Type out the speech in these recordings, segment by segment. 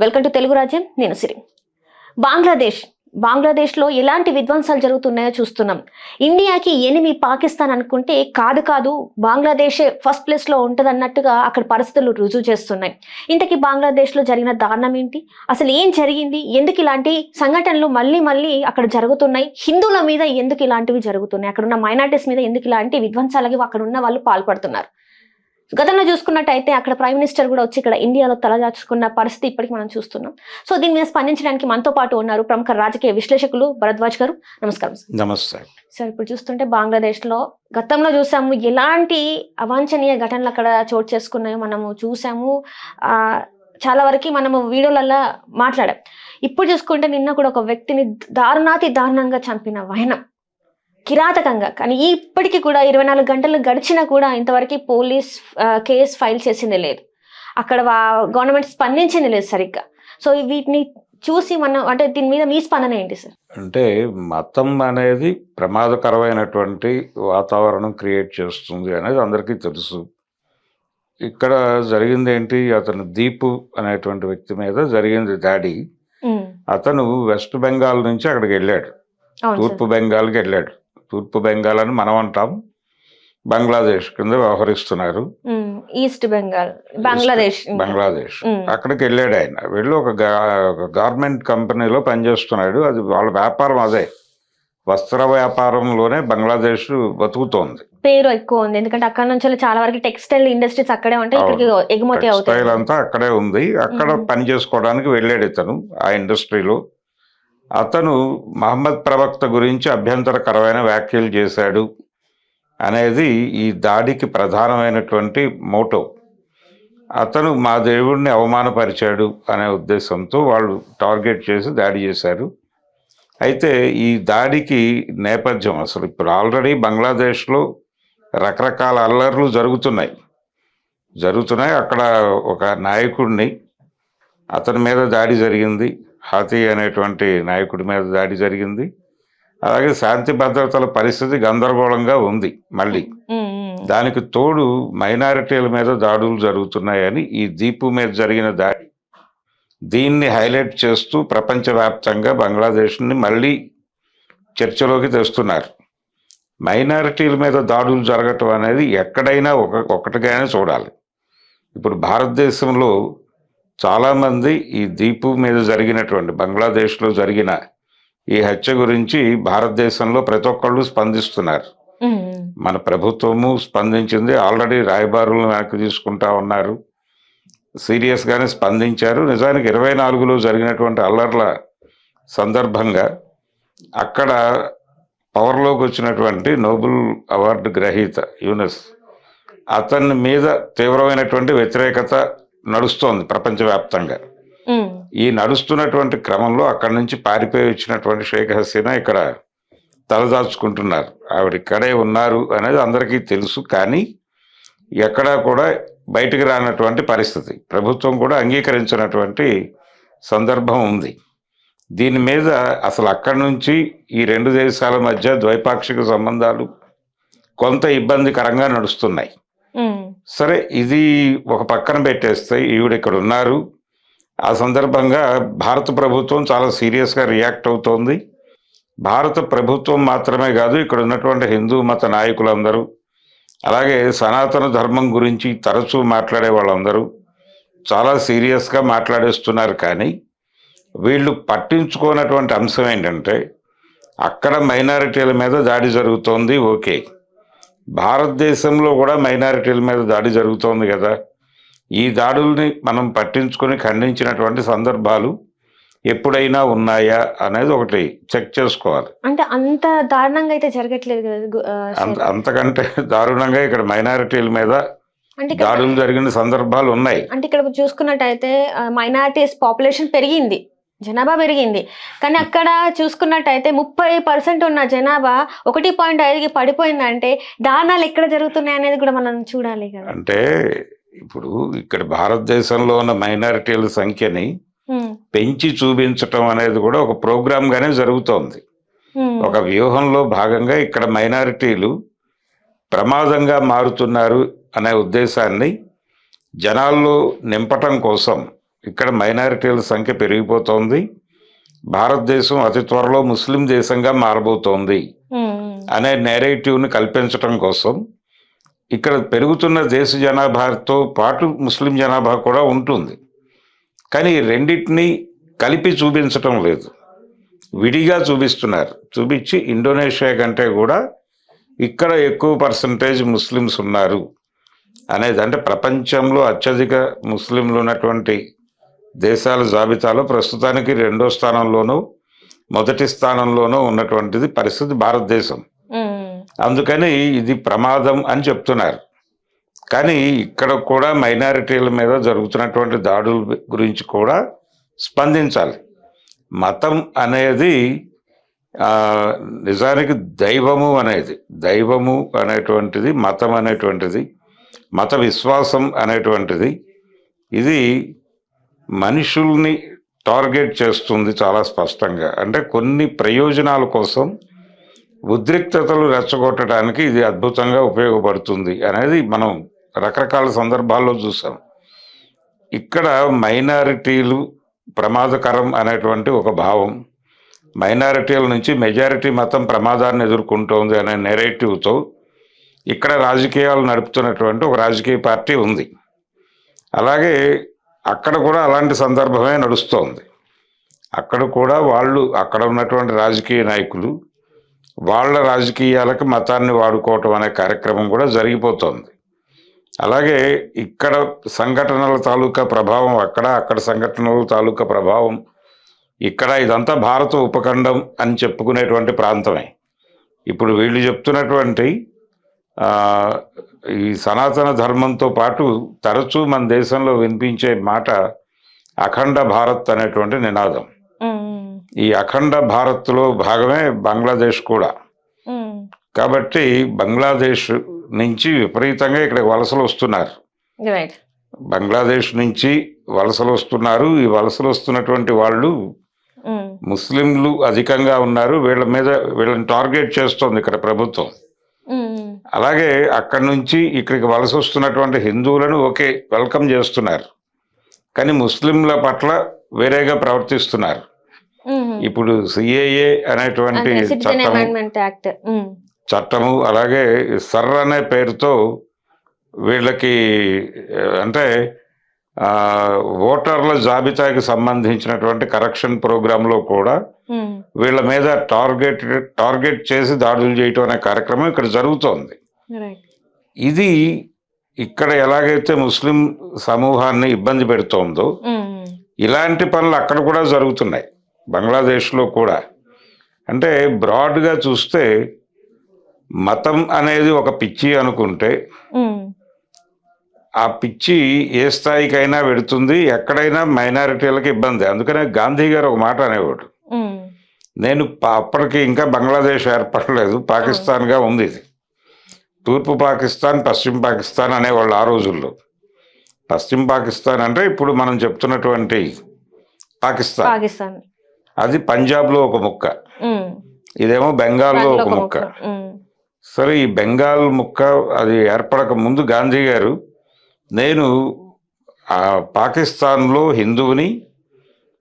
Welcome to Telugu రాజ్యం. నేను సిరి. బంగ్లాదేశ్లో ఎలాంటి విధ్వంసాలు జరుగుతున్నాయో చూస్తున్నాం. ఇండియాకి ఎనిమి పాకిస్తాన్ అనుకుంటే కాదు బంగ్లాదేశే ఫస్ట్ ప్లేస్లో ఉంటుంది అన్నట్టుగా అక్కడ పరిస్థితులు రుజువు చేస్తున్నాయి. ఇంతకీ బంగ్లాదేశ్లో జరిగిన దారుణం ఏంటి, అసలు ఏం జరిగింది, ఎందుకు ఇలాంటి సంఘటనలు మళ్ళీ అక్కడ జరుగుతున్నాయి, హిందువుల మీద ఎందుకు ఇలాంటివి జరుగుతున్నాయి, అక్కడ ఉన్న మైనారిటీస్ మీద ఎందుకు ఇలాంటి విధ్వంసాలకి అక్కడ ఉన్న వాళ్ళు పాల్పడుతున్నారు. గతంలో చూసుకున్నట్టయితే అక్కడ ప్రైమ్ మినిస్టర్ కూడా వచ్చి ఇక్కడ ఇండియాలో తలదాచుకున్న పరిస్థితి ఇప్పటికి మనం చూస్తున్నాం. సో దీని మీద స్పందించడానికి మనతో పాటు ఉన్నారు ప్రముఖ రాజకీయ విశ్లేషకులు భరద్వాజ్ గారు. నమస్కారం సార్. నమస్తే సార్. ఇప్పుడు చూస్తుంటే బంగ్లాదేశ్లో గతంలో చూసాము ఎలాంటి అవాంఛనీయ ఘటనలు అక్కడ చోటు చేసుకున్నాయో మనము చూసాము. చాలా వరకు మనము వీడియోలలో మాట్లాడాం. ఇప్పుడు చూసుకుంటే నిన్న కూడా ఒక వ్యక్తిని దారుణంగా చంపిన వైనం కిరాతకంగా, కానీ ఇప్పటికీ కూడా 24 గంటలు గడిచినా కూడా ఇంతవరకు పోలీస్ కేసు ఫైల్ చేసింది లేదు, అక్కడ గవర్నమెంట్ స్పందించింది లేదు సరిగ్గా. సో వీటిని చూసి మనం అంటే దీని మీద మీ స్పందన ఏంటి సార్? అంటే మతం అనేది ప్రమాదకరమైనటువంటి వాతావరణం క్రియేట్ చేస్తుంది అనేది అందరికీ తెలుసు. ఇక్కడ జరిగింది ఏంటి, అతను దీపు అనేటువంటి వ్యక్తి మీద జరిగింది దాడి. అతను వెస్ట్ బెంగాల్ నుంచి అక్కడికి వెళ్ళాడు, తూర్పు బెంగాల్కి వెళ్ళాడు. తూర్పు బెంగాల్ అని మనం అంటాం, బంగ్లాదేశ్ కింద వ్యవహరిస్తున్నారు. ఈస్ట్ బెంగాల్ బంగ్లాదేశ్. అక్కడికి వెళ్ళాడు. ఆయన వెళ్ళి ఒక గవర్నమెంట్ కంపెనీలో పనిచేస్తున్నాడు. అది వాళ్ళ వ్యాపారం అదే, వస్త్ర వ్యాపారంలోనే బంగ్లాదేశ్ బతుకుతోంది. పేరు ఎక్కువ ఉంది ఎందుకంటే అక్కడ నుంచి చాలా వరకు టెక్స్టైల్ ఇండస్ట్రీస్ అక్కడే ఉంటాయి, ఎగుమతి అవుతాయి, టెక్స్టైల్ అంతా అక్కడే ఉంది. అక్కడ పని చేసుకోవడానికి వెళ్ళాడు ఇతను ఆ ఇండస్ట్రీలో. అతను మహమ్మద్ ప్రవక్త గురించి అభ్యంతరకరమైన వ్యాఖ్యలు చేశాడు అనేది ఈ దాడికి ప్రధానమైనటువంటి మోటో. అతను మా దేవుడిని అవమానపరిచాడు అనే ఉద్దేశంతో వాళ్ళు టార్గెట్ చేసి దాడి చేశారు. అయితే ఈ దాడికి నేపథ్యం అసలు ఇప్పుడు ఆల్రెడీ బంగ్లాదేశ్లో రకరకాల అల్లర్లు జరుగుతున్నాయి. అక్కడ ఒక నాయకుడిని, అతని మీద దాడి జరిగింది, హాతీ అనేటువంటి నాయకుడి మీద దాడి జరిగింది. అలాగే శాంతి భద్రతల పరిస్థితి గందరగోళంగా ఉంది. మళ్ళీ దానికి తోడు మైనారిటీల మీద దాడులు జరుగుతున్నాయని ఈ దీపు మీద జరిగిన దాడి, దీన్ని హైలైట్ చేస్తూ ప్రపంచవ్యాప్తంగా బంగ్లాదేశ్ని మళ్ళీ చర్చలోకి తెస్తున్నారు. మైనారిటీల మీద దాడులు జరగటం అనేది ఎక్కడైనా ఒకటిగానే చూడాలి. ఇప్పుడు భారతదేశంలో చాలామంది ఈ దీపు మీద జరిగినటువంటి బంగ్లాదేశ్లో జరిగిన ఈ హత్య గురించి భారతదేశంలో ప్రతి ఒక్కళ్ళు స్పందిస్తున్నారు. మన ప్రభుత్వము స్పందించింది, ఆల్రెడీ రాయబారులను వెనక్కి తీసుకుంటా ఉన్నారు, సీరియస్గానే స్పందించారు. నిజానికి 24లో జరిగినటువంటి అల్లర్ల సందర్భంగా అక్కడ పవర్లోకి వచ్చినటువంటి నోబెల్ అవార్డు గ్రహీత యూనస్, అతని మీద తీవ్రమైనటువంటి వ్యతిరేకత నడుస్తోంది ప్రపంచవ్యాప్తంగా. ఈ నడుస్తున్నటువంటి క్రమంలో అక్కడి నుంచి పారిపోయి వచ్చినటువంటి షేక్ హసీనా ఇక్కడ తలదాచుకుంటున్నారు. ఆవిడ ఇక్కడే ఉన్నారు అనేది అందరికీ తెలుసు, కానీ ఎక్కడా కూడా బయటికి రానటువంటి పరిస్థితి, ప్రభుత్వం కూడా అంగీకరించినటువంటి సందర్భం ఉంది. దీని మీద అసలు అక్కడి నుంచి ఈ రెండు దేశాల మధ్య ద్వైపాక్షిక సంబంధాలు కొంత ఇబ్బందికరంగా నడుస్తున్నాయి. సరే, ఇది ఒక పక్కన పెట్టేస్తే ఈవిడ ఇక్కడ ఉన్నారు. ఆ సందర్భంగా భారత ప్రభుత్వం చాలా సీరియస్గా రియాక్ట్ అవుతోంది. భారత ప్రభుత్వం మాత్రమే కాదు, ఇక్కడ ఉన్నటువంటి హిందూ మత నాయకులందరూ, అలాగే సనాతన ధర్మం గురించి తరచూ మాట్లాడే వాళ్ళందరూ చాలా సీరియస్గా మాట్లాడేస్తున్నారు. కానీ వీళ్ళు పట్టించుకోనటువంటి అంశం ఏంటంటే, అక్కడ మైనారిటీల మీద దాడి జరుగుతోంది, ఓకే, భారతదేశంలో కూడా మైనారిటీల మీద దాడి జరుగుతోంది కదా, ఈ దాడుల్ని మనం పట్టించుకొని ఖండించినటువంటి సందర్భాలు ఎప్పుడైనా ఉన్నాయా అనేది ఒకటి చెక్ చేసుకోవాలి. అంటే అంత దారుణంగా అయితే జరగట్లేదు కదా, అంతకంటే దారుణంగా ఇక్కడ మైనారిటీల మీద దాడులు జరిగిన సందర్భాలు ఉన్నాయి. అంటే ఇక్కడ చూసుకున్నట్టయితే మైనారిటీస్ పాపులేషన్ పెరిగింది, జనాభా పెరిగింది, కానీ అక్కడ చూసుకున్నట్టయితే 30% ఉన్న జనాభా 1.5కి పడిపోయిందంటే దారుణాలు ఎక్కడ జరుగుతున్నాయి అనేది కూడా మనం చూడాలి కదా. అంటే ఇప్పుడు ఇక్కడ భారతదేశంలో ఉన్న మైనారిటీల సంఖ్యని పెంచి చూపించటం అనేది కూడా ఒక ప్రోగ్రామ్ గానే జరుగుతోంది. ఒక వ్యూహంలో భాగంగా ఇక్కడ మైనారిటీలు ప్రమాదంగా మారుతున్నారు అనే ఉద్దేశాన్ని జనాల్లో నింపటం కోసం ఇక్కడ మైనారిటీల సంఖ్య పెరిగిపోతోంది, భారతదేశం అతి త్వరలో ముస్లిం దేశంగా మారబోతోంది అనే నేరేటివ్ని కల్పించడం కోసం ఇక్కడ పెరుగుతున్న దేశ జనాభాతో పాటు ముస్లిం జనాభా కూడా ఉంటుంది. కానీ రెండింటినీ కలిపి చూపించటం లేదు, విడిగా చూపిస్తున్నారు. చూపించి ఇండోనేషియా కంటే కూడా ఇక్కడ ఎక్కువ పర్సంటేజ్ ముస్లిమ్స్ ఉన్నారు అనేది, అంటే ప్రపంచంలో అత్యధిక ముస్లింలు ఉన్నటువంటి దేశాల జాబితాలో ప్రస్తుతానికి 2వ స్థానంలోనూ 1వ స్థానంలోనూ ఉన్నటువంటిది పరిస్థితి భారతదేశం. అందుకని ఇది ప్రమాదం అని చెప్తున్నారు. కానీ ఇక్కడ కూడా మైనారిటీల మీద జరుగుతున్నటువంటి దాడుల గురించి కూడా స్పందించాలి. మతం అనేది నిజానికి దైవము అనేటువంటిది, మతం అనేటువంటిది, మత విశ్వాసం అనేటువంటిది ఇది మనుషుల్ని టార్గెట్ చేస్తుంది చాలా స్పష్టంగా. అంటే కొన్ని ప్రయోజనాల కోసం ఉద్రిక్తతలు రెచ్చగొట్టడానికి ఇది అద్భుతంగా ఉపయోగపడుతుంది అనేది మనం రకరకాల సందర్భాల్లో చూసాం. ఇక్కడ మైనారిటీలు ప్రమాదకరం అనేటువంటి ఒక భావం, మైనారిటీల నుంచి మెజారిటీ మతం ప్రమాదాన్ని ఎదుర్కొంటోంది అనే నెరేటివ్తో ఇక్కడ రాజకీయాలు నడుపుతున్నటువంటి ఒక రాజకీయ పార్టీ ఉంది. అలాగే అక్కడ కూడా అలాంటి సందర్భమే నడుస్తోంది. అక్కడ కూడా అక్కడ ఉన్నటువంటి రాజకీయ నాయకులు వాళ్ళ రాజకీయాలకు మతాన్ని వాడుకోవటం అనే కార్యక్రమం కూడా జరిగిపోతోంది. అలాగే ఇక్కడ సంఘటనల తాలూకా ప్రభావం అక్కడ సంఘటనల తాలూకా ప్రభావం ఇక్కడ, ఇదంతా భారత ఉపఖండం అని చెప్పుకునేటువంటి ప్రాంతమే. ఇప్పుడు వీళ్ళు చెప్తున్నటువంటి ఈ సనాతన ధర్మంతో పాటు తరచూ మన దేశంలో వినిపించే మాట అఖండ భారత్ అనేటువంటి నినాదం. ఈ అఖండ భారత్లో భాగమే బంగ్లాదేశ్ కూడా. కాబట్టి బంగ్లాదేశ్ నుంచి విపరీతంగా ఇక్కడ వలసలు వస్తున్నారు. బంగ్లాదేశ్ నుంచి వలసలు వస్తున్నారు. ఈ వలసలు వస్తున్నటువంటి వాళ్ళు ముస్లింలు అధికంగా ఉన్నారు. వీళ్ళని టార్గెట్ చేస్తోంది ఇక్కడ ప్రభుత్వం. అలాగే అక్కడి నుంచి ఇక్కడికి వలస వస్తున్నటువంటి హిందువులను వెల్కమ్ చేస్తున్నారు, కానీ ముస్లింల పట్ల వేరేగా ప్రవర్తిస్తున్నారు. ఇప్పుడు సిఏఏ అనేటువంటి చట్టము అలాగే సర్ అనే పేరుతో వీళ్ళకి అంటే ఓటర్ల జాబితాకి సంబంధించినటువంటి కరెక్షన్ ప్రోగ్రాంలో కూడా వీళ్ళ మీద టార్గెట్ చేసి దాడులు చేయటం అనే కార్యక్రమం ఇక్కడ జరుగుతోంది. ఇది ఇక్కడ ఎలాగైతే ముస్లిం సమూహాన్ని ఇబ్బంది పెడుతోందో ఇలాంటి పనులు అక్కడ కూడా జరుగుతున్నాయి, బంగ్లాదేశ్లో కూడా. అంటే బ్రాడ్గా చూస్తే మతం అనేది ఒక పిచ్చి అనుకుంటే ఆ పిచ్చి ఏ స్థాయికైనా పెడుతుంది, ఎక్కడైనా మైనారిటీలకు ఇబ్బంది. అందుకనే గాంధీ గారు ఒక మాట అనేవాడు, నేను అప్పటికి ఇంకా బంగ్లాదేశ్ ఏర్పడలేదు, పాకిస్తాన్గా ఉంది ఇది. తూర్పు పాకిస్తాన్, పశ్చిమ పాకిస్తాన్ అనేవాళ్ళు ఆ రోజుల్లో. పశ్చిమ పాకిస్తాన్ అంటే ఇప్పుడు మనం చెప్తున్నటువంటి పాకిస్తాన్, అది పంజాబ్లో ఒక ముక్క, ఇదేమో బెంగాల్లో ఒక ముక్క. సరే, ఈ బెంగాల్ ముక్క అది ఏర్పడక ముందు గాంధీ గారు నేను పాకిస్తాన్లో హిందువుని,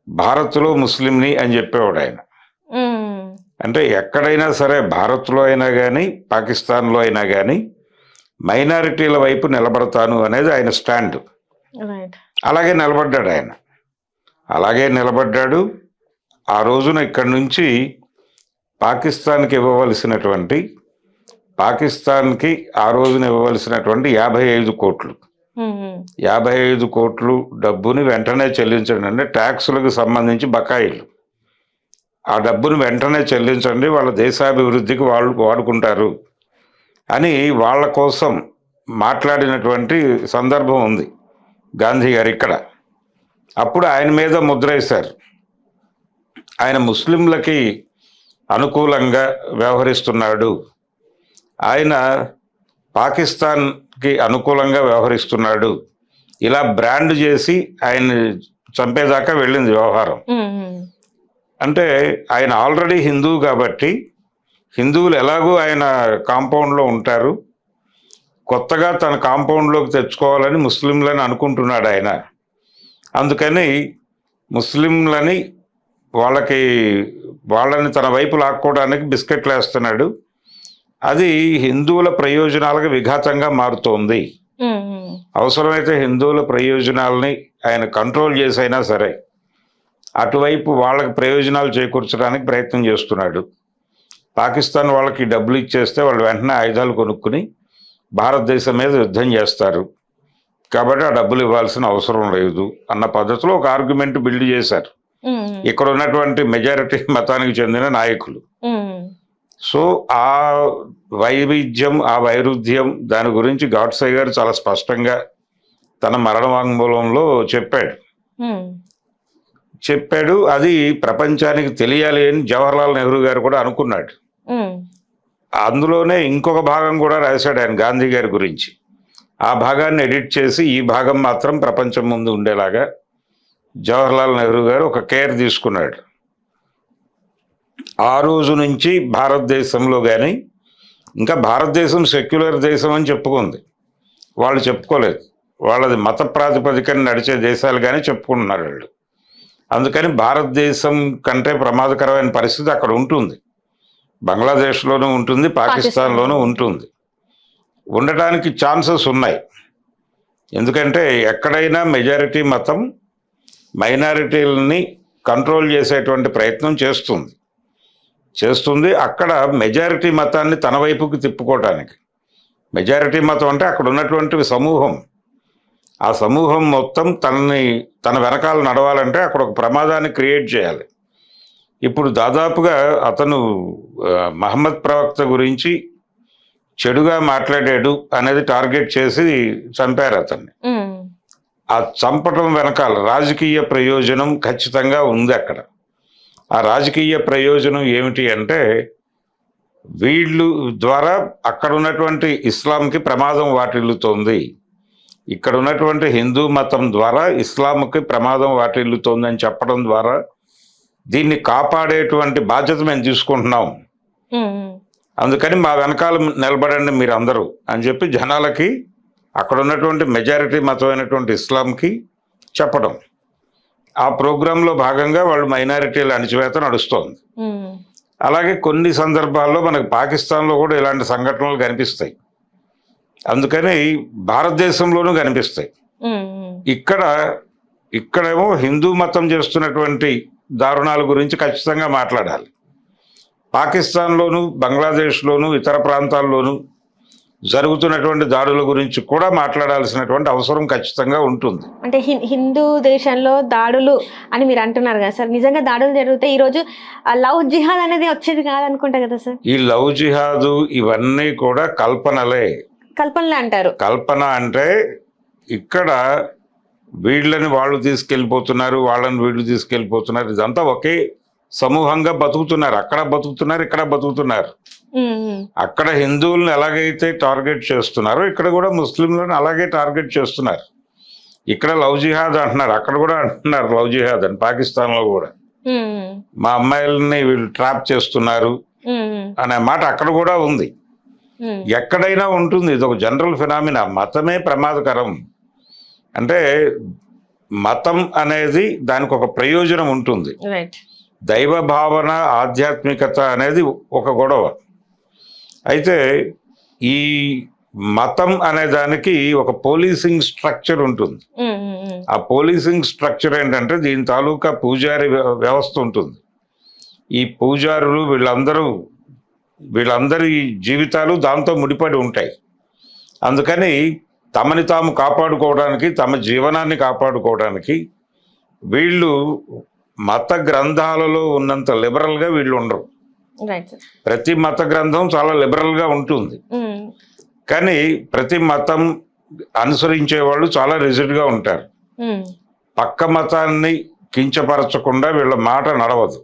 భారత్లో ముస్లింని అని చెప్పేవాడు ఆయన. అంటే ఎక్కడైనా సరే, భారత్లో అయినా కానీ పాకిస్తాన్లో అయినా కానీ మైనారిటీల వైపు నిలబడతాను అనేది ఆయన స్టాండ్. అలాగే నిలబడ్డాడు ఆయన, అలాగే నిలబడ్డాడు. ఆ రోజున ఇక్కడి నుంచి పాకిస్తాన్కి ఆ రోజున ఇవ్వవలసినటువంటి 55 కోట్లు 55 కోట్లు డబ్బుని వెంటనే చెల్లించండి, అంటే ట్యాక్సులకు సంబంధించి బకాయిలు. ఆ డబ్బును వెంటనే చెల్లించండి, వాళ్ళ దేశాభివృద్ధికి వాళ్ళు వాడుకుంటారు అని వాళ్ళ కోసం మాట్లాడినటువంటి సందర్భం ఉంది గాంధీ గారు ఇక్కడ. అప్పుడు ఆయన మీద ముద్ర వేశారు. ఆయన ముస్లింలకి అనుకూలంగా వ్యవహరిస్తున్నాడు, ఆయన పాకిస్తాన్కి అనుకూలంగా వ్యవహరిస్తున్నాడు, ఇలా బ్రాండ్ చేసి ఆయన్ని చంపేదాకా వెళ్ళింది వ్యవహారం. అంటే ఆయన ఆల్రెడీ హిందువు కాబట్టి హిందువులు ఎలాగూ ఆయన కాంపౌండ్లో ఉంటారు, కొత్తగా తన కాంపౌండ్లోకి తెచ్చుకోవాలని ముస్లింలని అనుకుంటున్నాడు ఆయన. అందుకని ముస్లింలని వాళ్ళని తన వైపు లాక్కోవడానికి బిస్కెట్లు వేస్తున్నాడు. అది హిందువుల ప్రయోజనాలకు విఘాతంగా మారుతోంది. అవసరమైతే హిందువుల ప్రయోజనాలని ఆయన కంట్రోల్ చేసైనా సరే అటువైపు వాళ్ళకి ప్రయోజనాలు చేకూర్చడానికి ప్రయత్నం చేస్తున్నాడు. పాకిస్తాన్ వాళ్ళకి డబ్బులు ఇచ్చేస్తే వాళ్ళు వెంటనే ఆయుధాలు కొనుక్కుని భారతదేశం మీద యుద్ధం చేస్తారు, కాబట్టి ఆ డబ్బులు ఇవ్వాల్సిన అవసరం లేదు అన్న పద్ధతిలో ఒక ఆర్గ్యుమెంట్ బిల్డ్ చేశారు ఇక్కడ ఉన్నటువంటి మెజారిటీ మతానికి చెందిన నాయకులు. సో ఆ వైవిధ్యం, ఆ వైరుధ్యం, దాని గురించి గాడ్సే గారు చాలా స్పష్టంగా తన మరణ వాంగ్మూలంలో చెప్పాడు. అది ప్రపంచానికి తెలియాలి అని జవహర్లాల్ నెహ్రూ గారు కూడా అనుకున్నాడు. అందులోనే ఇంకొక భాగం కూడా రాశాడు ఆయన గాంధీ గారి గురించి. ఆ భాగాన్ని ఎడిట్ చేసి ఈ భాగం మాత్రం ప్రపంచం ముందు ఉండేలాగా జవహర్లాల్ నెహ్రూ గారు ఒక కేర్ తీసుకున్నాడు. ఆ రోజు నుంచి భారతదేశంలో కానీ, ఇంకా భారతదేశం సెక్యులర్ దేశం అని చెప్పుకుంది, వాళ్ళు చెప్పుకోలేదు. వాళ్ళది మత ప్రాతిపదికన నడిచే దేశాలు కానీ చెప్పుకుంటున్నారు వాళ్ళు. అందుకని భారతదేశం కంటే ప్రమాదకరమైన పరిస్థితి అక్కడ ఉంటుంది. బంగ్లాదేశ్లోనూ ఉంటుంది, పాకిస్తాన్లోనూ ఉంటుంది, ఉండటానికి ఛాన్సెస్ ఉన్నాయి. ఎందుకంటే ఎక్కడైనా మెజారిటీ మతం మైనారిటీలని కంట్రోల్ చేసేటువంటి ప్రయత్నం చేస్తుంది. అక్కడ మెజారిటీ మతాన్ని తన వైపుకి తిప్పుకోవటానికి, మెజారిటీ మతం అంటే అక్కడ ఉన్నటువంటి సమూహం, ఆ సమూహం మొత్తం తన వెనకాల నడవాలంటే అక్కడ ఒక ప్రమాదాన్ని క్రియేట్ చేయాలి. ఇప్పుడు దాదాపుగా అతను మహమ్మద్ ప్రవక్త గురించి చెడుగా మాట్లాడాడు అనేది టార్గెట్ చేసి చంపారు అతన్ని. ఆ చంపటం వెనకాల రాజకీయ ప్రయోజనం ఖచ్చితంగా ఉంది అక్కడ. ఆ రాజకీయ ప్రయోజనం ఏమిటి అంటే, వీళ్ళు ద్వారా అక్కడ ఉన్నటువంటి ఇస్లాంకి ప్రమాదం వాటిల్లుతోంది, ఇక్కడ ఉన్నటువంటి హిందూ మతం ద్వారా ఇస్లాంకి ప్రమాదం వాటిల్లుతోంది అని చెప్పడం ద్వారా దీన్ని కాపాడేటువంటి బాధ్యత మేము తీసుకుంటున్నాం, అందుకని మా వెనకాల నిలబడండి మీరు అందరూ అని చెప్పి జనాలకి, అక్కడ ఉన్నటువంటి మెజారిటీ మతమైనటువంటి ఇస్లాంకి చెప్పడం. ఆ ప్రోగ్రాంలో భాగంగా వాళ్ళు మైనారిటీల అణిచివేత నడుస్తోంది. అలాగే కొన్ని సందర్భాల్లో మనకు పాకిస్తాన్లో కూడా ఇలాంటి సంఘటనలు కనిపిస్తాయి, అందుకని భారతదేశంలోనూ కనిపిస్తాయి. ఇక్కడేమో హిందూ మతం చేస్తున్నటువంటి దారుణాల గురించి ఖచ్చితంగా మాట్లాడాలి. పాకిస్తాన్లోను, బంగ్లాదేశ్లోను, ఇతర ప్రాంతాల్లోనూ జరుగుతున్నటువంటి దాడుల గురించి కూడా మాట్లాడాల్సినటువంటి అవసరం ఖచ్చితంగా ఉంటుంది. అంటే హిందూ దేశంలో దాడులు అని మీరు అంటున్నారు కదా సార్, నిజంగా దాడులు జరిగితే ఈరోజు లవ్ జిహాద్ అనేది వచ్చేది కాదనుకుంటా కదా సార్? ఈ లవ్ జిహాదు ఇవన్నీ కూడా కల్పనలే అంటారు. కల్పన అంటే ఇక్కడ వీళ్ళని వాళ్ళు తీసుకెళ్ళిపోతున్నారు, వాళ్ళని వీళ్ళు తీసుకెళ్ళిపోతున్నారు, ఇదంతా ఒకే సమూహంగా బతుకుతున్నారు. అక్కడ బతుకుతున్నారు, ఇక్కడ బతుకుతున్నారు. అక్కడ హిందువులను ఎలాగైతే టార్గెట్ చేస్తున్నారో ఇక్కడ కూడా ముస్లింలను అలాగే టార్గెట్ చేస్తున్నారు. ఇక్కడ లవ్ జిహాద్ అంటున్నారు, అక్కడ కూడా అంటున్నారు లవ్ జిహాద్ అని. పాకిస్తాన్ లో కూడా మా అమ్మాయిలని వీళ్ళు ట్రాప్ చేస్తున్నారు అనే మాట అక్కడ కూడా ఉంది. ఎక్కడైనా ఉంటుంది, ఇది ఒక జనరల్ ఫినామినా. మతమే ప్రమాదకరం. అంటే మతం అనేది దానికి ఒక ప్రయోజనం ఉంటుంది. దైవ భావన, ఆధ్యాత్మికత అనేది ఒక గొడవ. అయితే ఈ మతం అనే దానికి ఒక పోలీసింగ్ స్ట్రక్చర్ ఉంటుంది. ఆ పోలీసింగ్ స్ట్రక్చర్ ఏంటంటే దీని తాలూకా పూజారి వ్యవస్థ ఉంటుంది. ఈ పూజారులు వీళ్ళందరి జీవితాలు దాంతో ముడిపడి ఉంటాయి. అందుకని తమని తాము కాపాడుకోవడానికి, తమ జీవనాన్ని కాపాడుకోవడానికి వీళ్ళు మత గ్రంథాలలో ఉన్నంత లిబరల్గా వీళ్ళు ఉండరు. ప్రతి మత గ్రంథం చాలా లిబరల్గా ఉంటుంది, కానీ ప్రతి మతం అనుసరించే వాళ్ళు చాలా రిజిడ్గా ఉంటారు. పక్క మతాన్ని కించపరచకుండా వీళ్ళ మాట నడవదు.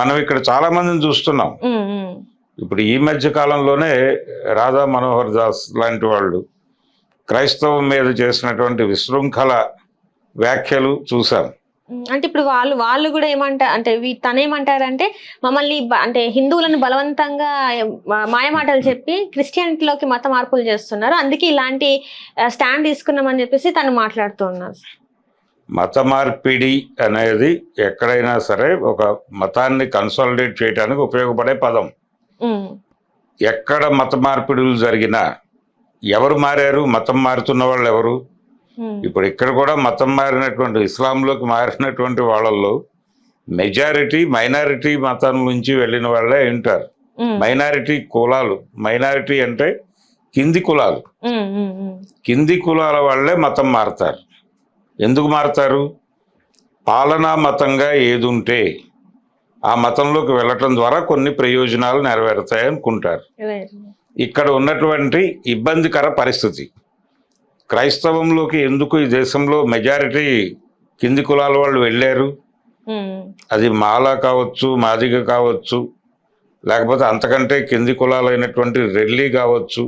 మనం ఇక్కడ చాలా మందిని చూస్తున్నాం. ఇప్పుడు ఈ మధ్య కాలంలోనే రాధా మనోహర్ దాస్ లాంటి వాళ్ళు క్రైస్తవం మీద చేసినటువంటి విశృంఖల వ్యాఖ్యలు చూసాం. అంటే ఇప్పుడు వాళ్ళు కూడా ఏమంటారు అంటే, తనేమంటారంటే మమ్మల్ని అంటే హిందువులను బలవంతంగా మాయమాటలు చెప్పి క్రిస్టియానిటీలోకి మత మార్పులు చేస్తున్నారు, అందుకే ఇలాంటి స్టాండ్ తీసుకున్నామని చెప్పేసి తను మాట్లాడుతూ ఉన్నారు. మత మార్పిడి అనేది ఎక్కడైనా సరే ఒక మతాన్ని కన్సాలిడేట్ చేయడానికి ఉపయోగపడే పదం. ఎక్కడ మత మార్పిడులు జరిగినా ఎవరు మారారు? మతం మారుతున్న వాళ్ళు ఎవరు? ఇప్పుడు ఇక్కడ కూడా మతం మారినటువంటి, ఇస్లాంలోకి మారినటువంటి వాళ్ళల్లో మెజారిటీ మైనారిటీ మతం నుంచి వెళ్ళిన వాళ్ళే ఉంటారు. మైనారిటీ కులాలు, మైనారిటీ అంటే కింది కులాలు, కింది కులాల వాళ్ళే మతం మారుతారు. ఎందుకు మారుతారు? పాలనా మతంగా ఏది ఉంటే ఆ మతంలోకి వెళ్ళటం ద్వారా కొన్ని ప్రయోజనాలు నెరవేరుతాయి అనుకుంటారు. ఇక్కడ ఉన్నటువంటి ఇబ్బందికర పరిస్థితి, క్రైస్తవంలోకి ఎందుకు ఈ దేశంలో మెజారిటీ కింది కులాల వాళ్ళు వెళ్ళారు? అది మాల కావచ్చు, మాదిగ కావచ్చు, లేకపోతే అంతకంటే కింది కులాలైనటువంటి రెల్లి కావచ్చు,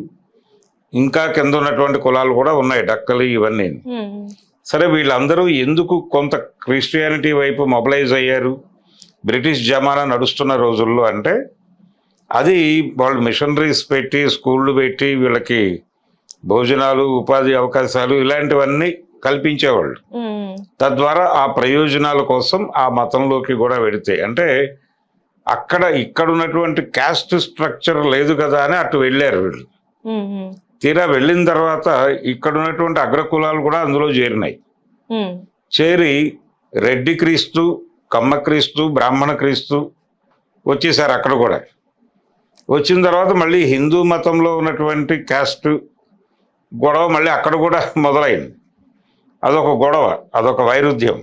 ఇంకా కింద ఉన్నటువంటి కులాలు కూడా ఉన్నాయి, డక్కలి, ఇవన్నీ. సరే, వీళ్ళందరూ ఎందుకు కొంత క్రిస్టియానిటీ వైపు మొబిలైజ్ అయ్యారు బ్రిటిష్ జమానా నడుస్తున్న రోజుల్లో అంటే, అది వాళ్ళు మిషనరీస్ పెట్టి, స్కూళ్ళు పెట్టి, వీళ్ళకి భోజనాలు, ఉపాధి అవకాశాలు ఇలాంటివన్నీ కల్పించేవాళ్ళు. తద్వారా ఆ ప్రయోజనాల కోసం ఆ మతంలోకి కూడా వెడితే, అంటే ఇక్కడ ఉన్నటువంటి క్యాస్ట్ స్ట్రక్చర్ లేదు కదా అని అటు వెళ్ళారు వీళ్ళు. తీరా వెళ్ళిన తర్వాత ఇక్కడ ఉన్నటువంటి అగ్రకులాలు కూడా అందులో చేరినాయి. చేరి రెడ్డి క్రీస్తు, కమ్మ క్రీస్తు, బ్రాహ్మణ క్రీస్తు వచ్చేసారు అక్కడ కూడా. వచ్చిన తర్వాత మళ్ళీ హిందూ మతంలో ఉన్నటువంటి క్యాస్ట్ గొడవ మళ్ళీ అక్కడ కూడా మొదలైంది. అదొక గొడవ, అదొక వైరుధ్యం.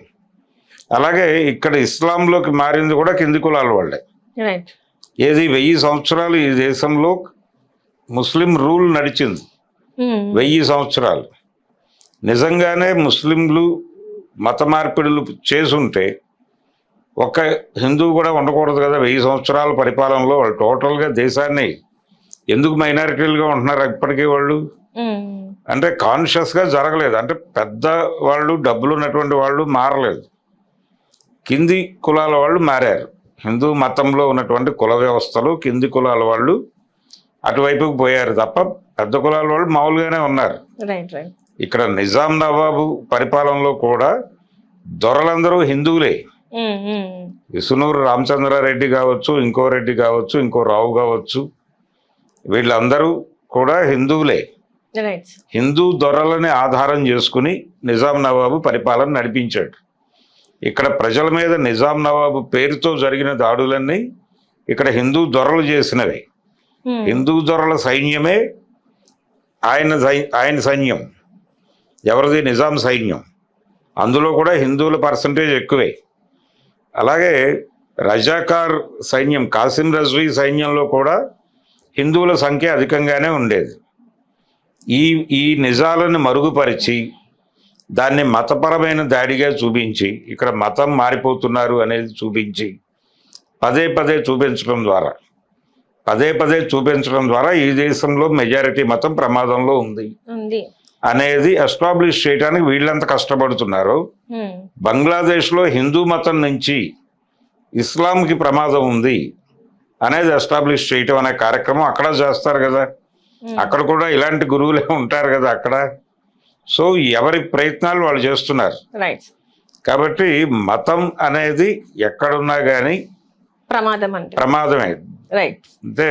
అలాగే ఇక్కడ ఇస్లాంలోకి మారింది కూడా కింది కులాల వాళ్ళే. ఏది 1000 సంవత్సరాలు ఈ దేశంలో ముస్లిం రూల్ నడిచింది. 1000 సంవత్సరాలు నిజంగానే ముస్లింలు మత మార్పిడులు చేసుంటే ఒక్క హిందువు కూడా ఉండకూడదు కదా 1000 సంవత్సరాల పరిపాలనలో. వాళ్ళు టోటల్గా దేశాన్ని ఎందుకు మైనారిటీలుగా ఉంటున్నారు ఇప్పటికీ వాళ్ళు? అంటే కాన్షియస్గా జరగలేదు. అంటే పెద్ద వాళ్ళు, డబ్బులు ఉన్నటువంటి వాళ్ళు మారలేదు, కింది కులాల వాళ్ళు మారారు. హిందూ మతంలో ఉన్నటువంటి కుల వ్యవస్థలు కింది కులాల వాళ్ళు అటువైపుకి పోయారు తప్ప పెద్ద కులాల వాళ్ళు మామూలుగానే ఉన్నారు. ఇక్కడ నిజాం నవాబు పరిపాలనలో కూడా దొరలందరూ హిందువులే. విసునూరు రామచంద్రారెడ్డి కావచ్చు, ఇంకో రెడ్డి కావచ్చు, ఇంకో రావు కావచ్చు, వీళ్ళందరూ కూడా హిందువులే. హిందూ దొరలని ఆధారం చేసుకుని నిజాం నవాబు పరిపాలన నడిపించాడు. ఇక్కడ ప్రజల మీద నిజాం నవాబు పేరుతో జరిగిన దాడులన్నీ ఇక్కడ హిందూ దొరలు చేసినవి. హిందూ దొరల సైన్యమే ఆయన సైన్యం. ఎవరిది? నిజాం సైన్యం. అందులో కూడా హిందువుల పర్సంటేజ్ ఎక్కువే. అలాగే రజాకార్ సైన్యం, కాసిం రజ్వీ సైన్యంలో కూడా హిందువుల సంఖ్య అధికంగానే ఉండేది. ఈ నిజాలను మరుగుపరిచి దాన్ని మతపరమైన దాడిగా చూపించి, ఇక్కడ మతం మారిపోతున్నారు అనేది చూపించి పదే పదే చూపించడం ద్వారా ఈ దేశంలో మెజారిటీ మతం ప్రమాదంలో ఉంది అనేది ఎస్టాబ్లిష్ చేయడానికి వీళ్ళంత కష్టపడుతున్నారు. బంగ్లాదేశ్లో హిందూ మతం నుంచి ఇస్లాంకి ప్రమాదం ఉంది అనేది ఎస్టాబ్లిష్ చేయటం అనే కార్యక్రమం అక్కడ చేస్తారు కదా. అక్కడ కూడా ఇలాంటి గురువులే ఉంటారు కదా అక్కడ. సో ఎవరి ప్రయత్నాలు వాళ్ళు చేస్తున్నారు. కాబట్టి మతం అనేది ఎక్కడున్నా కానీ ప్రమాదమే. అంటే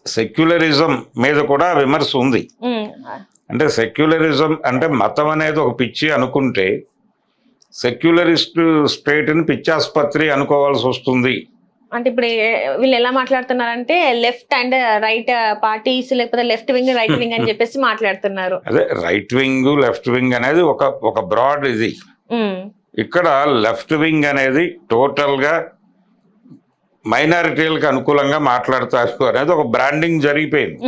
సెక్యులరిజం మీద కూడా విమర్శ ఉంది. అంటే సెక్యులరిజం అంటే మతం అనేది ఒక పిచ్చి అనుకుంటే సెక్యులరిస్ట్ స్టేట్ని పిచ్చాసుపత్రి అనుకోవాల్సి వస్తుంది. అంటే ఇప్పుడు వీళ్ళు ఎలా మాట్లాడుతున్నారంటే లెఫ్ట్ అండ్ రైట్ పార్టీస్, లేకపోతే లెఫ్ట్ వింగ్, రైట్ వింగ్ అని చెప్పేసి మాట్లాడుతున్నారు. అదే రైట్ వింగ్, లెఫ్ట్ వింగ్ అనేది ఒక బ్రాడ్ ఇది. ఇక్కడ లెఫ్ట్ వింగ్ అనేది టోటల్గా మైనారిటీలకు అనుకూలంగా మాట్లాడతారు అనేది ఒక బ్రాండింగ్ జరిగిపోయింది.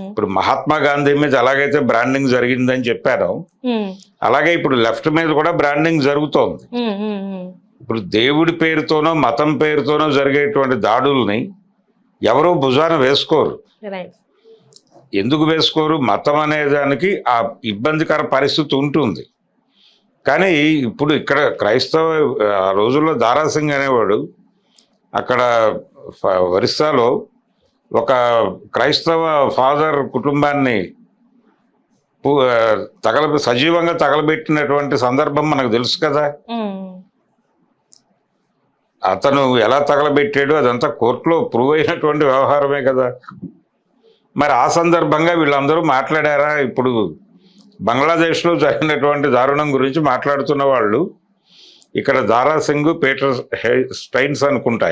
ఇప్పుడు మహాత్మా గాంధీ మీద ఎలాగైతే బ్రాండింగ్ జరిగిందని చెప్పారో అలాగే ఇప్పుడు లెఫ్ట్ మీద కూడా బ్రాండింగ్ జరుగుతోంది. ఇప్పుడు దేవుడి పేరుతోనో మతం పేరుతోనో జరిగేటువంటి దాడుల్ని ఎవరూ భుజాన వేసుకోరు. ఎందుకు వేసుకోరు? మతం అనే దానికి ఆ ఇబ్బందికర పరిస్థితి ఉంటుంది. కానీ ఇప్పుడు ఇక్కడ క్రైస్తవ ఆ రోజుల్లో దారాసింగ్ అనేవాడు అక్కడ ఒరిస్సాలో ఒక క్రైస్తవ ఫాదర్ కుటుంబాన్ని సజీవంగా తగలబెట్టినటువంటి సందర్భం మనకు తెలుసు కదా. అతను ఎలా తగలబెట్టాడు అదంతా కోర్టులో ప్రూవ్ అయినటువంటి వ్యవహారమే కదా. మరి ఆ సందర్భంగా వీళ్ళందరూ మాట్లాడారా? ఇప్పుడు బంగ్లాదేశ్లో జరిగినటువంటి దారుణం గురించి మాట్లాడుతున్న వాళ్ళు ఇక్కడ దారా సింగ్ పీటర్ స్టైన్స్ అనుకుంటా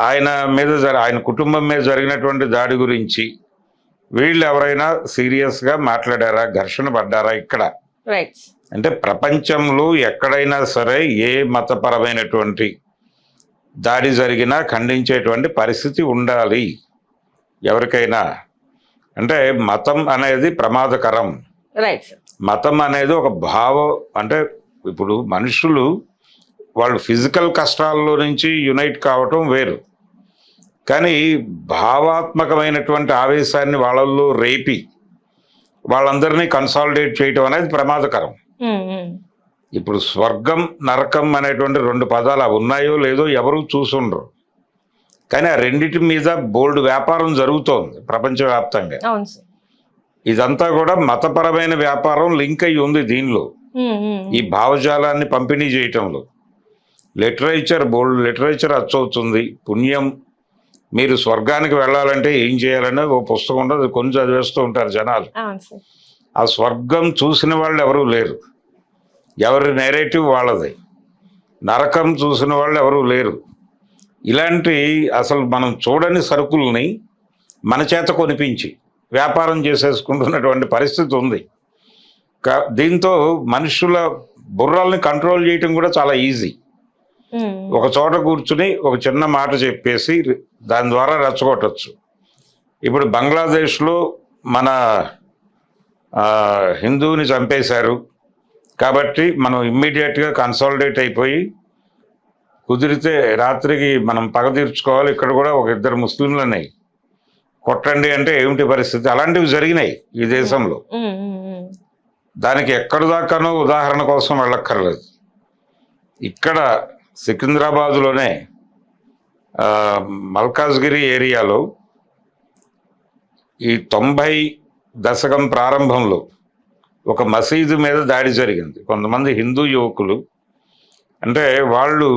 ఆయన మీద ఆయన కుటుంబం మీద జరిగినటువంటి దాడి గురించి వీళ్ళు ఎవరైనా సీరియస్గా మాట్లాడారా? ఘర్షణ పడ్డారా? ఇక్కడ అంటే ప్రపంచంలో ఎక్కడైనా సరే ఏ మతపరమైనటువంటి దాడి జరిగినా ఖండించేటువంటి పరిస్థితి ఉండాలి ఎవరికైనా. అంటే మతం అనేది ప్రమాదకరం. మతం అనేది ఒక అంటే ఇప్పుడు మనుషులు వాళ్ళు ఫిజికల్ కష్టాల్లో నుంచి యునైట్ కావటం వేరు, కానీ భావాత్మకమైనటువంటి ఆవేశాన్ని వాళ్ళల్లో రేపి వాళ్ళందరినీ కన్సాలిడేట్ చేయటం అనేది ప్రమాదకరం. ఇప్పుడు స్వర్గం నరకం అనేటువంటి రెండు పదాలు అవి ఉన్నాయో లేదో ఎవరు చూసుండ్రు, కానీ ఆ రెండిటి మీద బోల్డ్ వ్యాపారం జరుగుతోంది ప్రపంచవ్యాప్తంగా. ఇదంతా కూడా మతపరమైన వ్యాపారం లింక్ అయ్యి ఉంది దీనిలో, ఈ భావజాలాన్ని పంపిణీ చేయటంలో. బోల్డ్ లిటరేచర్ అచ్చవుతుంది. పుణ్యం, మీరు స్వర్గానికి వెళ్ళాలంటే ఏం చేయాలని ఒక పుస్తకం ఉండదు, కొన్ని చదివేస్తూ ఉంటారు జనాలు. ఆ స్వర్గం చూసిన వాళ్ళు ఎవరూ లేరు, ఎవరి నేరేటివ్ వాళ్ళది. నరకం చూసిన వాళ్ళు ఎవరూ లేరు. ఇలాంటి అసలు మనం చూడని సరుకుల్ని మన చేత కొనిపించి వ్యాపారం చేసేసుకుంటున్నటువంటి పరిస్థితి ఉంది. దీంతో మనుషుల బుర్రల్ని కంట్రోల్ చేయటం కూడా చాలా ఈజీ. ఒక చోట కూర్చుని ఒక చిన్న మాట చెప్పేసి దాని ద్వారా రెచ్చగొట్టచ్చు. ఇప్పుడు బంగ్లాదేశ్లో మన హిందువుని చంపేశారు కాబట్టి మనం ఇమ్మీడియట్గా కన్సాలిడేట్ అయిపోయి కుదిరితే రాత్రికి మనం పగ తీర్చుకోవాలి, ఇక్కడ కూడా ఒక ఇద్దరు ముస్లింలని కొట్టండి అంటే ఏమిటి పరిస్థితి? అలాంటివి జరిగినాయి ఈ దేశంలో. దానికి ఎక్కడి దాకానో ఉదాహరణ కోసం వెళ్ళక్కర్లేదు. ఇక్కడ సికింద్రాబాద్లోనే మల్కాజ్గిరి ఏరియాలో ఈ 90 దశకం ప్రారంభంలో ఒక మసీదు మీద దాడి జరిగింది. కొంతమంది హిందూ యువకులు, అంటే వాళ్ళు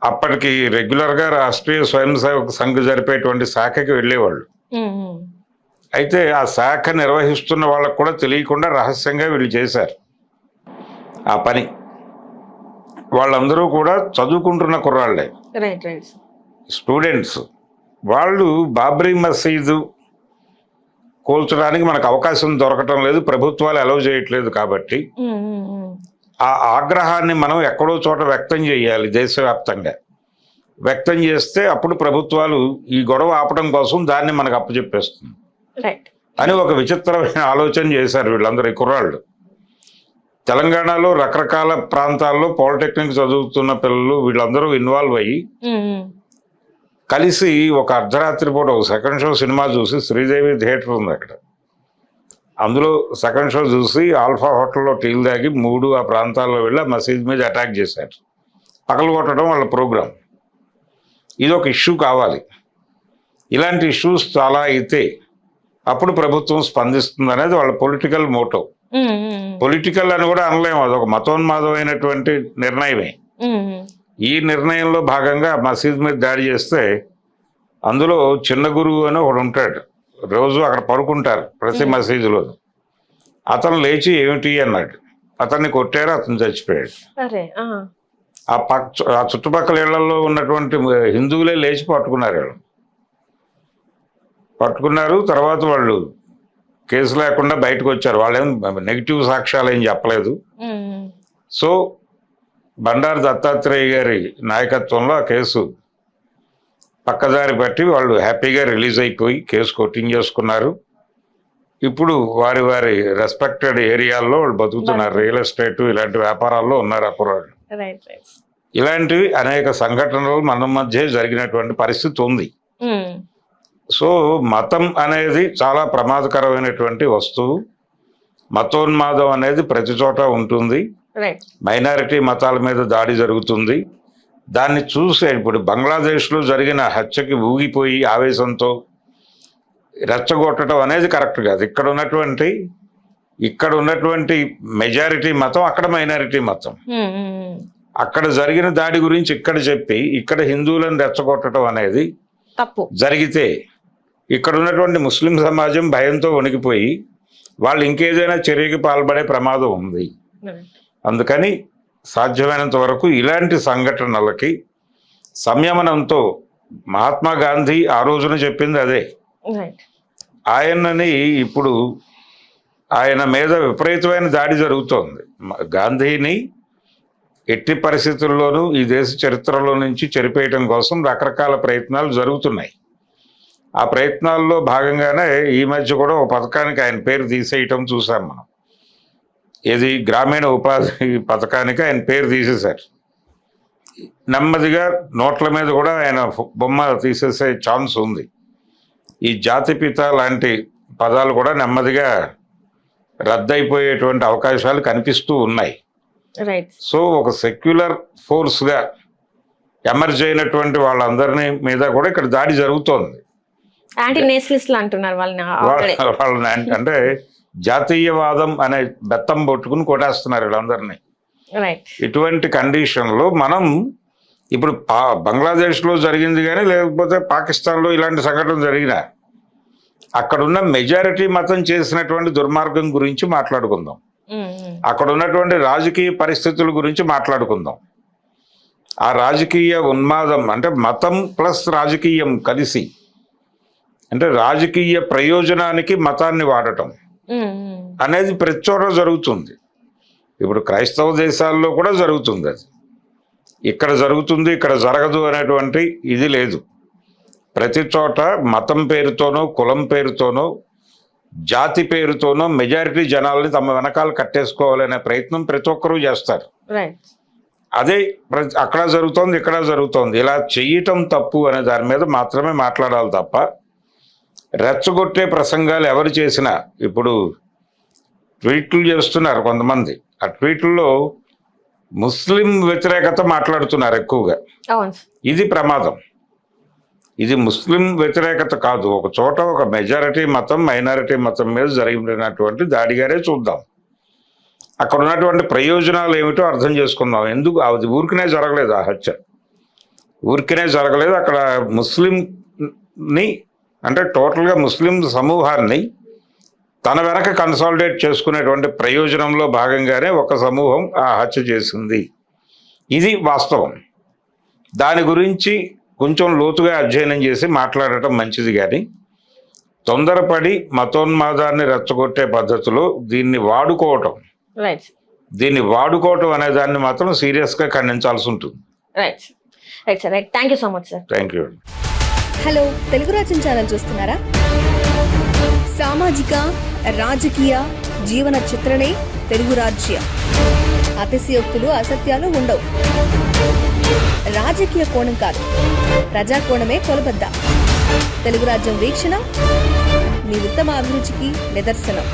అప్పటికి రెగ్యులర్గా రాష్ట్రీయ స్వయం సేవక సంఘ్ జరిపేటువంటి శాఖకి వెళ్ళేవాళ్ళు. అయితే ఆ శాఖ నిర్వహిస్తున్న వాళ్ళకు కూడా తెలియకుండా రహస్యంగా వీళ్ళు చేశారు ఆ పని. వాళ్ళందరూ కూడా చదువుకుంటున్న కుర్రాళ్ళే, స్టూడెంట్స్. వాళ్ళు బాబ్రీ మసీదు కూల్చడానికి మనకు అవకాశం దొరకటం లేదు, ప్రభుత్వాలు అలౌ చేయట్లేదు. కాబట్టి ఆ ఆగ్రహాన్ని మనం ఎక్కడో చోట వ్యక్తం చేయాలి, దేశవ్యాప్తంగా వ్యక్తం చేస్తే అప్పుడు ప్రభుత్వాలు ఈ గొడవ ఆపడం కోసం దాన్ని మనకు అప్పచెప్పేస్తుంది అని ఒక విచిత్రమైన ఆలోచన చేశారు వీళ్ళందరూ, ఈ కుర్రాళ్ళు. తెలంగాణలో రకరకాల ప్రాంతాల్లో పాలిటెక్నిక్ చదువుతున్న పిల్లలు వీళ్ళందరూ ఇన్వాల్వ్ అయ్యి కలిసి ఒక అర్ధరాత్రి పూట ఒక సెకండ్ షో సినిమా చూసి, శ్రీదేవి థియేటర్ ఉంది అక్కడ, అందులో సెకండ్ షో చూసి ఆల్ఫా హోటల్లో టీలు తాగి 3 ఆ ప్రాంతాల్లో వెళ్ళి మసీద్ మీద అటాక్ చేశారు. పగలగొట్టడం వాళ్ళ ప్రోగ్రాం. ఇది ఒక ఇష్యూ కావాలి. ఇలాంటి ఇష్యూస్ చాలా అయితే అప్పుడు ప్రభుత్వం స్పందిస్తుంది అనేది వాళ్ళ పొలిటికల్ మోటో. పొలిటికల్ అని కూడా అనలేము, అదొక మతోన్మాదమైనటువంటి నిర్ణయమే. ఈ నిర్ణయంలో భాగంగా మసీద్ మీద దాడి చేస్తే అందులో చిన్న గురువు అని ఒకడు ఉంటాడు, రోజు అక్కడ పడుకుంటారు ప్రతి మసీదులో. అతను లేచి ఏమిటి అన్నాడు, అతన్ని కొట్టారు, అతను చచ్చిపోయాడు. ఆ చుట్టుపక్కల ఇళ్లలో ఉన్నటువంటి హిందువులే లేచి పట్టుకున్నారు. తర్వాత వాళ్ళు కేసు లేకుండా బయటకు వచ్చారు. వాళ్ళేం నెగిటివ్ సాక్ష్యాలు ఏం చెప్పలేదు. సో బండారు దత్తాత్రేయ గారి నాయకత్వంలో ఆ కేసు పక్కదారి పట్టి వాళ్ళు హ్యాపీగా రిలీజ్ అయిపోయి కేసు కొట్టించేసుకున్నారు. ఇప్పుడు వారి వారి రెస్పెక్టెడ్ ఏరియాల్లో వాళ్ళు బతుకుతున్నారు. రియల్ ఎస్టేట్ ఇలాంటి వ్యాపారాల్లో ఉన్నారు అప్పుడు. ఇలాంటివి అనేక సంఘటనలు మన మధ్య జరిగినటువంటి పరిస్థితి ఉంది. సో మతం అనేది చాలా ప్రమాదకరమైనటువంటి వస్తువు. మతోన్మాదం అనేది ప్రతి చోట ఉంటుంది. మైనారిటీ మతాల మీద దాడి జరుగుతుంది. దాన్ని చూసే ఇప్పుడు బంగ్లాదేశ్లో జరిగిన హత్యకి ఊగిపోయి ఆవేశంతో రెచ్చగొట్టడం అనేది కరెక్ట్ కాదు. ఇక్కడ ఉన్నటువంటి ఇక్కడ ఉన్నటువంటి మెజారిటీ మతం, అక్కడ మైనారిటీ మతం. అక్కడ జరిగిన దాడి గురించి ఇక్కడ చెప్పి ఇక్కడ హిందువులను రెచ్చగొట్టడం అనేది తప్పు జరిగితే ఇక్కడ ఉన్నటువంటి ముస్లిం సమాజం భయంతో వణికిపోయి వాళ్ళు ఇంకేదైనా చర్యకి పాల్పడే ప్రమాదం ఉంది. అందుకని సాధ్యమైనంత వరకు ఇలాంటి సంఘటనలకి సంయమనంతో, మహాత్మా గాంధీ ఆ రోజున చెప్పింది అదే. ఆయనని ఇప్పుడు ఆయన మీద విపరీతమైన దాడి జరుగుతోంది. గాంధీని ఎట్టి పరిస్థితుల్లోనూ ఈ దేశ చరిత్రలో నుంచి చెరిపేయటం కోసం రకరకాల ప్రయత్నాలు జరుగుతున్నాయి. ఆ ప్రయత్నాల్లో భాగంగానే ఈ మధ్య కూడా ఒక పథకానికి ఆయన పేరు తీసేయటం చూసాం మనం. ఇది గ్రామీణ ఉపాధి పథకానికి ఆయన పేరు తీసేశారు. నెమ్మదిగా నోట్ల మీద కూడా ఆయన బొమ్మ తీసేసే ఛాన్స్ ఉంది. ఈ జాతిపిత లాంటి పదాలు కూడా నెమ్మదిగా రద్దయిపోయేటువంటి అవకాశాలు కనిపిస్తూ ఉన్నాయి. సో ఒక సెక్యులర్ ఫోర్స్గా ఎమర్జ్ అయినటువంటి వాళ్ళందరినీ మీద కూడా ఇక్కడ దాడి జరుగుతోంది. వాళ్ళని అంటే జాతీయవాదం అనే బెత్తం పట్టుకుని కొట్టేస్తున్నారు వీళ్ళందరినీ. ఇటువంటి కండిషన్లో మనం ఇప్పుడు బంగ్లాదేశ్లో జరిగింది కానీ లేకపోతే పాకిస్తాన్లో ఇలాంటి సంఘటన జరిగినా అక్కడున్న మెజారిటీ మతం చేసినటువంటి దుర్మార్గం గురించి మాట్లాడుకుందాం. అక్కడ ఉన్నటువంటి రాజకీయ పరిస్థితుల గురించి మాట్లాడుకుందాం. ఆ రాజకీయ ఉన్మాదం అంటే మతం ప్లస్ రాజకీయం కలిసి, అంటే రాజకీయ ప్రయోజనానికి మతాన్ని వాడటం అనేది ప్రతి చోట జరుగుతుంది. ఇప్పుడు క్రైస్తవ దేశాల్లో కూడా జరుగుతుంది. అది ఇక్కడ జరుగుతుంది, ఇక్కడ జరగదు అనేటువంటి ఇది లేదు. ప్రతి చోట మతం పేరుతోనో, కులం పేరుతోనో, జాతి పేరుతోనో మెజారిటీ జనాల్ని తమ వెనకాల కట్టేసుకోవాలనే ప్రయత్నం ప్రతి ఒక్కరూ చేస్తారు. అదే అక్కడ జరుగుతోంది, ఇక్కడ జరుగుతోంది. ఇలా చెయ్యటం తప్పు అనే దాని మీద మాత్రమే మాట్లాడాలి తప్ప రెచ్చగొట్టే ప్రసంగాలు ఎవరు చేసినా, ఇప్పుడు ట్వీట్లు చేస్తున్నారు కొంతమంది, ఆ ట్వీట్లలో ముస్లిం వ్యతిరేకత మాట్లాడుతున్నారు ఎక్కువగా. ఇది ప్రమాదం. ఇది ముస్లిం వ్యతిరేకత కాదు. ఒక చోట ఒక మెజారిటీ మతం మైనారిటీ మతం మీద జరిగినటువంటి దాడిగానే చూద్దాం. అక్కడ ఉన్నటువంటి ప్రయోజనాలు ఏమిటో అర్థం చేసుకుందాం. ఎందుకు అది ఊరికనే జరగలేదు, ఆ హత్య ఊరికనే జరగలేదు. అక్కడ ముస్లింని అంటే టోటల్గా ముస్లిం సమూహాన్ని తన వెనక కన్సాలిడేట్ చేసుకునేటువంటి ప్రయోజనంలో భాగంగానే ఒక సమూహం ఆ హత్య చేసింది. ఇది వాస్తవం. దాని గురించి కొంచెం లోతుగా అధ్యయనం చేసి మాట్లాడటం మంచిది. కానీ తొందరపడి మతోన్మాదాన్ని రెచ్చగొట్టే పద్ధతిలో దీన్ని వాడుకోవటం అనే దాన్ని మాత్రం సీరియస్గా ఖండించాల్సి ఉంటుంది. Thank you so much sir. Thank you. Hello, Telugu రాజ్యం ఛానల్ చూస్తున్నారా? సామాజిక, రాజకీయ, జీవన చిత్రణే తెలుగు రాజ్యం. అతిశయోక్తులు, అసత్యాలు ఉండవు. రాజకీయ కోణం కాదు, ప్రజా కోణమే కొలబద్ద. తెలుగు రాజ్యం వీక్షణ మీ ఉత్తమ అభిరుచికి నిదర్శనం.